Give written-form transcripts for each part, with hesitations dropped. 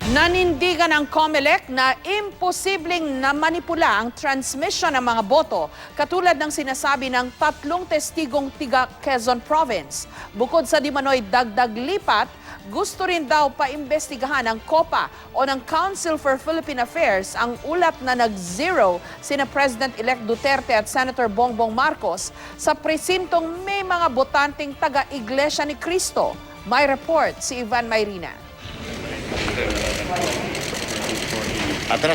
Nanindigan ang COMELEC na imposibleng namanipula ang transmission ng mga boto katulad ng sinasabi ng tatlong testigong tiga Quezon Province. Bukod sa di manoy dagdag lipat, gusto rin daw paimbestigahan ng COPA o ng Council for Philippine Affairs ang ulat na nag-zero sina President-elect Duterte at Senator Bongbong Marcos sa presintong may mga botanteng taga-Iglesia ni Cristo. May report si Ivan Mayrina.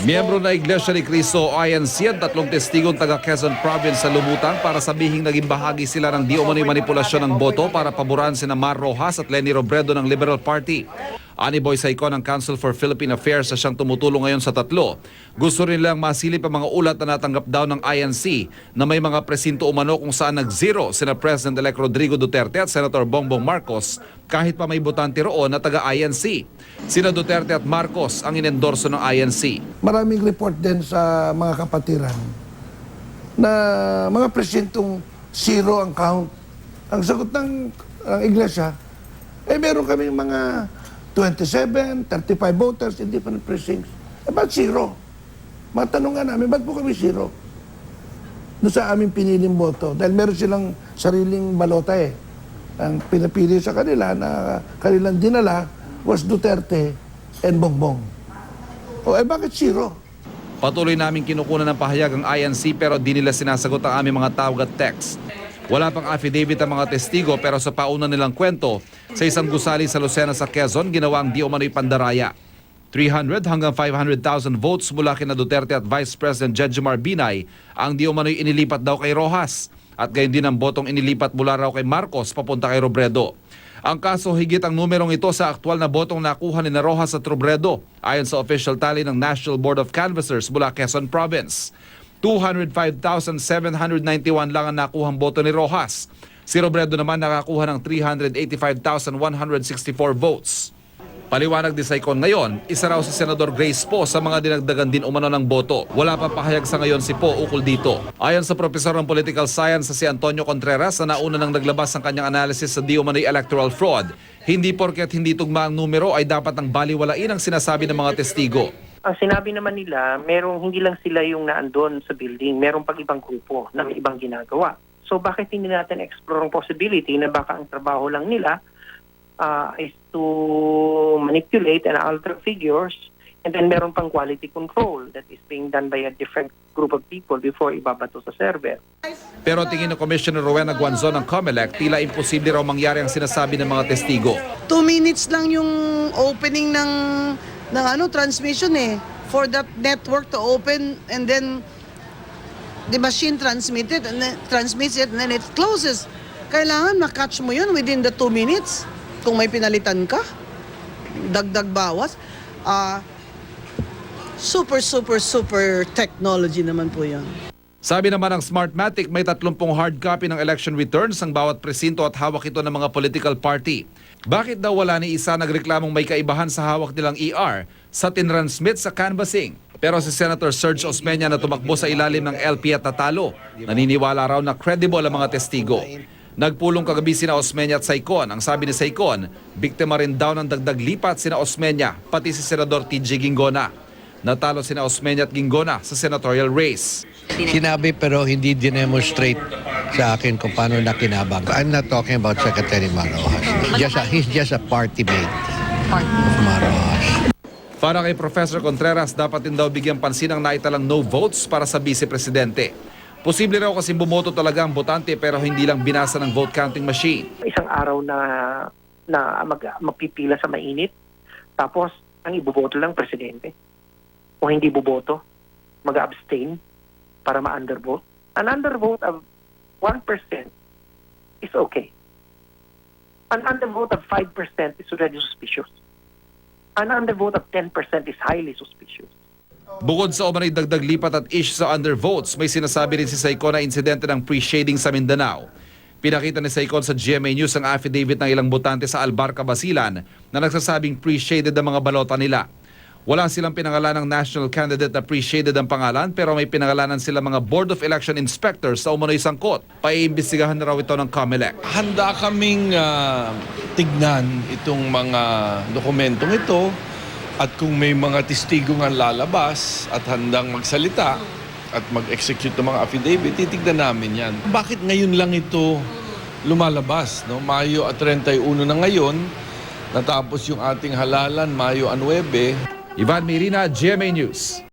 Miyembro na Iglesia ni Cristo o INC at tatlong testigong taga Quezon Province sa lumutang para sabihing naging bahagi sila ng di umano'y manipulasyon ng boto para paboran sina Mar Rojas at Leni Robredo ng Liberal Party. Ani Boy Saicon ng Council for Philippine Affairs sa siyang tumutulong ngayon sa tatlo. Gusto rin nilang masilip ang mga ulat na natanggap daw ng INC na may mga presinto umano kung saan nag-zero sina President-elect Rodrigo Duterte at Senator Bongbong Marcos kahit pa may botante roon na taga-INC. Sina Duterte at Marcos ang inendorso ng INC. Maraming report din sa mga kapatiran na mga presintong zero ang count. Ang sagot ng iglesia, meron kaming mga 27, 35 voters in different precincts. Ba't zero? Matanong nga namin, ba't po kami zero? Doon sa aming piniling boto. Dahil meron silang sariling balota eh. Ang pinapili sa kanila na kanilang dinala was Duterte and Bongbong. Bakit zero? Patuloy namin kinukunan ng pahayag ang INC pero di nila sinasagot ang aming mga tawag at text. Wala pang affidavit ang mga testigo pero sa pauna nilang kwento, sa isang gusali sa Lucena sa Quezon, ginawa ang di umano'y pandaraya. 300 hanggang 500,000 votes mula kina Duterte at Vice President Jejomar Binay ang di umano'y inilipat daw kay Rojas. At gayon din ang botong inilipat mula raw kay Marcos papunta kay Robredo. Ang kaso higit ang numerong ito sa aktual na botong nakuha ni Rojas at Robredo ayon sa official tally ng National Board of Canvassers mula Quezon Province. 205,791 lang ang nakuhang boto ni Rojas. Si Robredo naman nakakuha ng 385,164 votes. Paliwanag ni Saicon ngayon, isa raw si Senador Grace Poe sa mga dinagdagan din umano ng boto. Wala pa pahayag sa ngayon si Poe ukol dito. Ayon sa Profesor ng Political Science si Antonio Contreras na nauna nang naglabas ng kanyang analysis sa di umano'y electoral fraud, hindi porket hindi tugma ang numero ay dapat ang baliwalain ang sinasabi ng mga testigo. Ang sinabi naman nila, hindi lang sila yung naandun sa building, merong pag ibang grupo na may ibang ginagawa. So bakit hindi natin explore ang possibility na baka ang trabaho lang nila is to manipulate and alter figures, and then meron pang quality control that is being done by a different group of people before ibabato sa server. Pero tingin ng Commissioner Rowena Guanzon ng COMELEC, tila imposible raw mangyari ang sinasabi ng mga testigo. 2 minutes lang yung opening ng transmission for that network to open, and then the machine transmits it and then it closes. Kailangan makatch mo yun within the 2 minutes. Kung may pinalitan ka, dagdag bawas. Super technology naman po yan. Sabi naman ng Smartmatic, may 30 hard copy ng election returns ang bawat presinto at hawak ito ng mga political party. Bakit daw wala ni isa nagreklamong may kaibahan sa hawak nilang ER sa tinransmit sa canvassing? Pero si Senator Serge Osmeña na tumakbo sa ilalim ng LP at natalo, naniniwala raw na credible ang mga testigo. Nagpulong kagabi sina Osmeña at Saicon. Ang sabi ni Saicon, biktima rin daw ng dagdag lipat sina Osmeña, pati si Senador TG Ginggona. Natalo sina Osmeña at Ginggona sa senatorial race. Sinabi pero hindi dinemonstrate sa akin kung paano nakinabang. I'm not talking about Secretary Mar Rojas. He's just a party mate of Mar Rojas. Para kay Professor Contreras, dapat din daw bigyang pansin ang naitalang no votes para sa vice-presidente. Posible raw kasi bumoto talaga ang botante pero hindi lang binasa ng vote counting machine. Isang araw na magpipila sa mainit, tapos ang iboboto lang presidente. O hindi boboto, mag-abstain para ma-undervote. An undervote of 1% is okay. An undervote of 5% is already suspicious. An undervote of 10% is highly suspicious. Bukod sa umanay dagdag lipat at issue sa undervotes, may sinasabi rin si Saicon na insidente ng pre-shading sa Mindanao. Pinakita ni Saicon sa GMA News ang affidavit ng ilang botante sa Albarca, Basilan na nagsasabing pre-shaded ang mga balota nila. Wala silang pinangalan ng national candidate na pre-shaded ang pangalan pero may pinangalanan sila mga Board of Election Inspectors sa umano'y sangkot. Paiimbestigahan na raw ito ng COMELEC. Handa kaming tignan itong mga dokumentong ito At kung may mga testigo nga lalabas at handang magsalita at mag-execute ng mga affidavit, titignan namin yan. Bakit ngayon lang ito lumalabas? No? Mayo at 31 na ngayon, natapos yung ating halalan, Mayo 9. Ivan Mirina, GMA News.